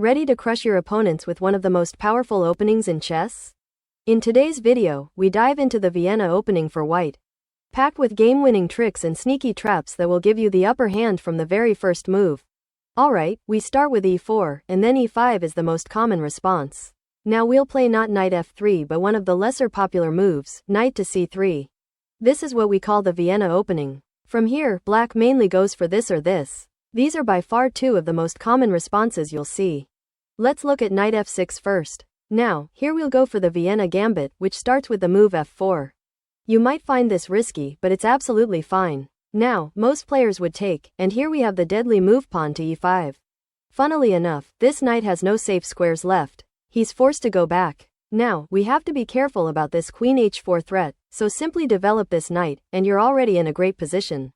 Ready to crush your opponents with one of the most powerful openings in chess? In today's video, we dive into the Vienna Opening for white, packed with game-winning tricks and sneaky traps that will give you the upper hand from the very first move. Alright, we start with e4, and then e5 is the most common response. Now we'll play not knight f3 but one of the lesser popular moves, knight to c3. This is what we call the Vienna Opening. From here, black mainly goes for this or this. These are by far two of the most common responses you'll see. Let's look at knight f6 first. Now, here we'll go for the Vienna Gambit, which starts with the move f4. You might find this risky, but it's absolutely fine. Now, most players would take, and here we have the deadly move pawn to e5. Funnily enough, this knight has no safe squares left. He's forced to go back. Now, we have to be careful about this queen h4 threat, so simply develop this knight, and you're already in a great position.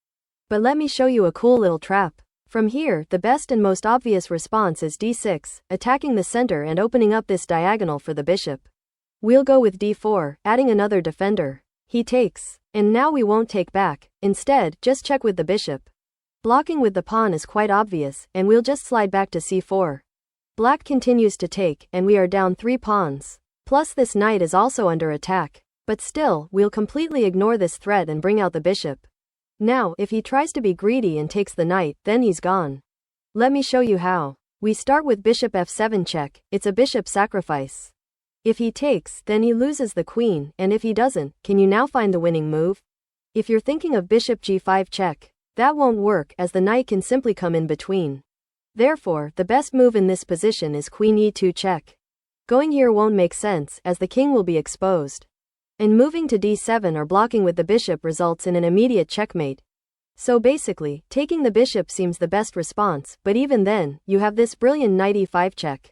But let me show you a cool little trap. From here, the best and most obvious response is d6, attacking the center and opening up this diagonal for the bishop. We'll go with d4, adding another defender. He takes. And now we won't take back. Instead, just check with the bishop. Blocking with the pawn is quite obvious, and we'll just slide back to c4. Black continues to take, and we are down 3 pawns. Plus this knight is also under attack. But still, we'll completely ignore this threat and bring out the bishop. Now, if he tries to be greedy and takes the knight, then he's gone. Let me show you how. We start with bishop f7 check, it's a bishop sacrifice. If he takes, then he loses the queen, and if he doesn't, can you now find the winning move? If you're thinking of bishop g5 check, that won't work as the knight can simply come in between. Therefore, the best move in this position is queen e2 check. Going here won't make sense as the king will be exposed. And moving to d7 or blocking with the bishop results in an immediate checkmate. So basically, taking the bishop seems the best response, but even then, you have this brilliant knight e5 check.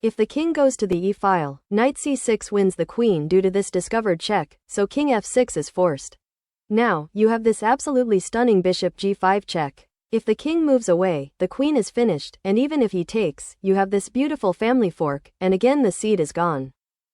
If the king goes to the e-file, knight c6 wins the queen due to this discovered check, so king f6 is forced. Now, you have this absolutely stunning bishop g5 check. If the king moves away, the queen is finished, and even if he takes, you have this beautiful family fork, and again the seed is gone.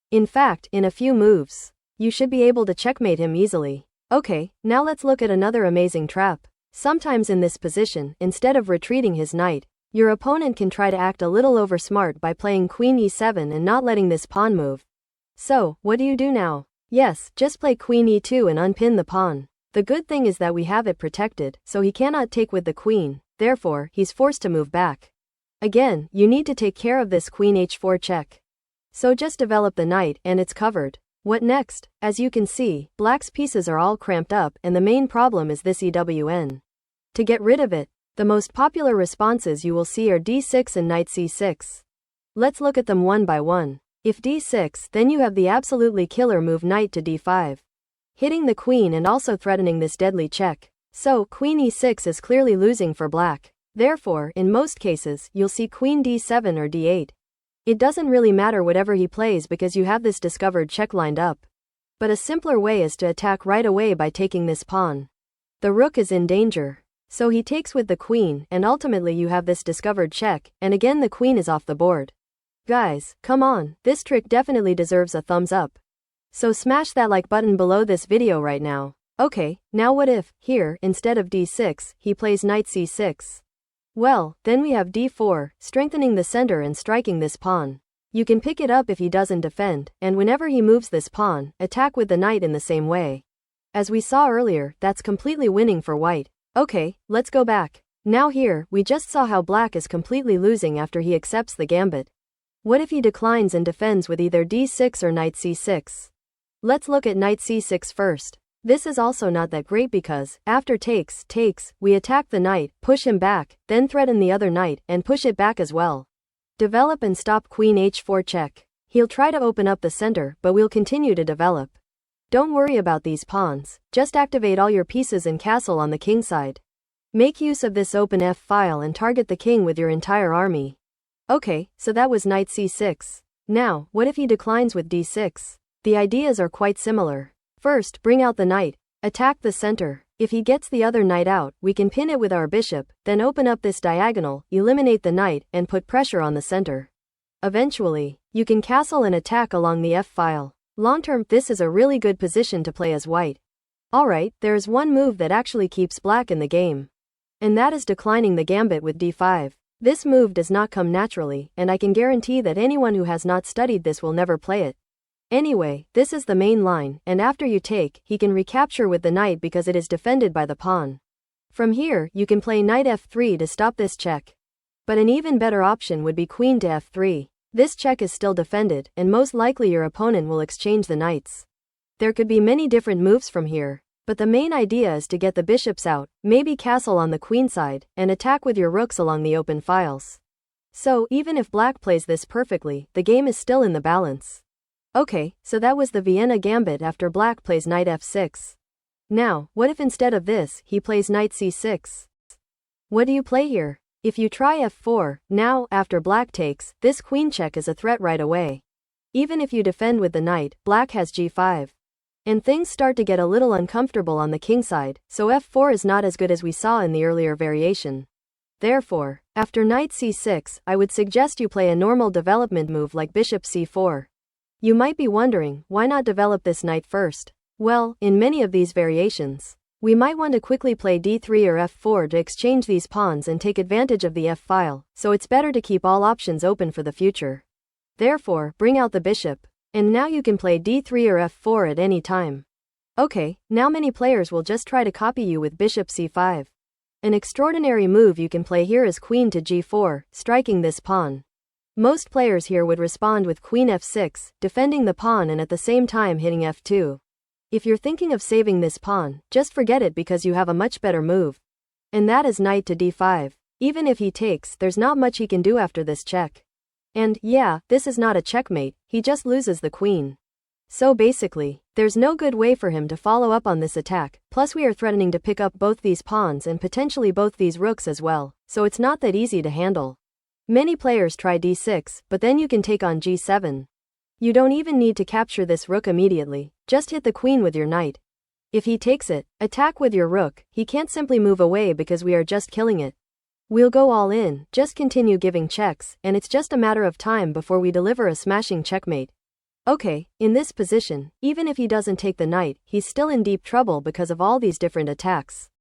In fact, in a few moves, you should be able to checkmate him easily. Okay, now let's look at another amazing trap. Sometimes in this position, instead of retreating his knight, your opponent can try to act a little over smart by playing queen e7 and not letting this pawn move. So, what do you do now? Yes, just play queen e2 and unpin the pawn. The good thing is that we have it protected, so he cannot take with the queen, therefore, he's forced to move back. Again, you need to take care of this queen h4 check. So just develop the knight, and it's covered. What next? As you can see, black's pieces are all cramped up, and the main problem is this EWN. To get rid of it, the most popular responses you will see are d6 and knight c6. Let's look at them one by one. If d6, then you have the absolutely killer move knight to d5. Hitting the queen and also threatening this deadly check. So, queen e6 is clearly losing for black. Therefore, in most cases, you'll see queen d7 or d8. It doesn't really matter whatever he plays because you have this discovered check lined up. But a simpler way is to attack right away by taking this pawn. The rook is in danger. So he takes with the queen, and ultimately you have this discovered check, and again the queen is off the board. Guys, come on, this trick definitely deserves a thumbs up. So smash that like button below this video right now. Okay, now what if, here, instead of d6, he plays knight c6? Well, then we have d4, strengthening the center and striking this pawn. You can pick it up if he doesn't defend, and whenever he moves this pawn, attack with the knight in the same way. As we saw earlier, that's completely winning for white. Okay, let's go back. Now here, we just saw how black is completely losing after he accepts the gambit. What if he declines and defends with either d6 or knight c6? Let's look at knight c6 first. This is also not that great because, after takes, we attack the knight, push him back, then threaten the other knight, and push it back as well. Develop and stop queen h4 check. He'll try to open up the center, but we'll continue to develop. Don't worry about these pawns, just activate all your pieces and castle on the king side. Make use of this open f-file and target the king with your entire army. Okay, so that was knight c6. Now, what if he declines with d6? The ideas are quite similar. First, bring out the knight. Attack the center. If he gets the other knight out, we can pin it with our bishop, then open up this diagonal, eliminate the knight, and put pressure on the center. Eventually, you can castle and attack along the f-file. Long term, this is a really good position to play as white. Alright, there is one move that actually keeps black in the game. And that is declining the gambit with d5. This move does not come naturally, and I can guarantee that anyone who has not studied this will never play it. Anyway, this is the main line, and after you take, he can recapture with the knight because it is defended by the pawn. From here, you can play knight f3 to stop this check. But an even better option would be queen to f3. This check is still defended, and most likely your opponent will exchange the knights. There could be many different moves from here, but the main idea is to get the bishops out, maybe castle on the queen side, and attack with your rooks along the open files. So, even if black plays this perfectly, the game is still in the balance. Okay, so that was the Vienna gambit after black plays knight f6. Now, what if instead of this, he plays knight c6? What do you play here? If you try f4, now, after black takes, this queen check is a threat right away. Even if you defend with the knight, black has g5. And things start to get a little uncomfortable on the king side, so f4 is not as good as we saw in the earlier variation. Therefore, after knight c6, I would suggest you play a normal development move like bishop c4. You might be wondering, why not develop this knight first? Well, in many of these variations, we might want to quickly play d3 or f4 to exchange these pawns and take advantage of the f-file, so it's better to keep all options open for the future. Therefore, bring out the bishop. And now you can play d3 or f4 at any time. Okay, now many players will just try to copy you with bishop c5. An extraordinary move you can play here is queen to g4, striking this pawn. Most players here would respond with queen f6, defending the pawn and at the same time hitting f2. If you're thinking of saving this pawn, just forget it because you have a much better move. And that is knight to d5. Even if he takes, there's not much he can do after this check. And, yeah, this is not a checkmate, he just loses the queen. So basically, there's no good way for him to follow up on this attack, plus we are threatening to pick up both these pawns and potentially both these rooks as well, so it's not that easy to handle. Many players try d6, but then you can take on g7. You don't even need to capture this rook immediately, just hit the queen with your knight. If he takes it, attack with your rook, he can't simply move away because we are just killing it. We'll go all in, just continue giving checks, and it's just a matter of time before we deliver a smashing checkmate. Okay, in this position, even if he doesn't take the knight, he's still in deep trouble because of all these different attacks.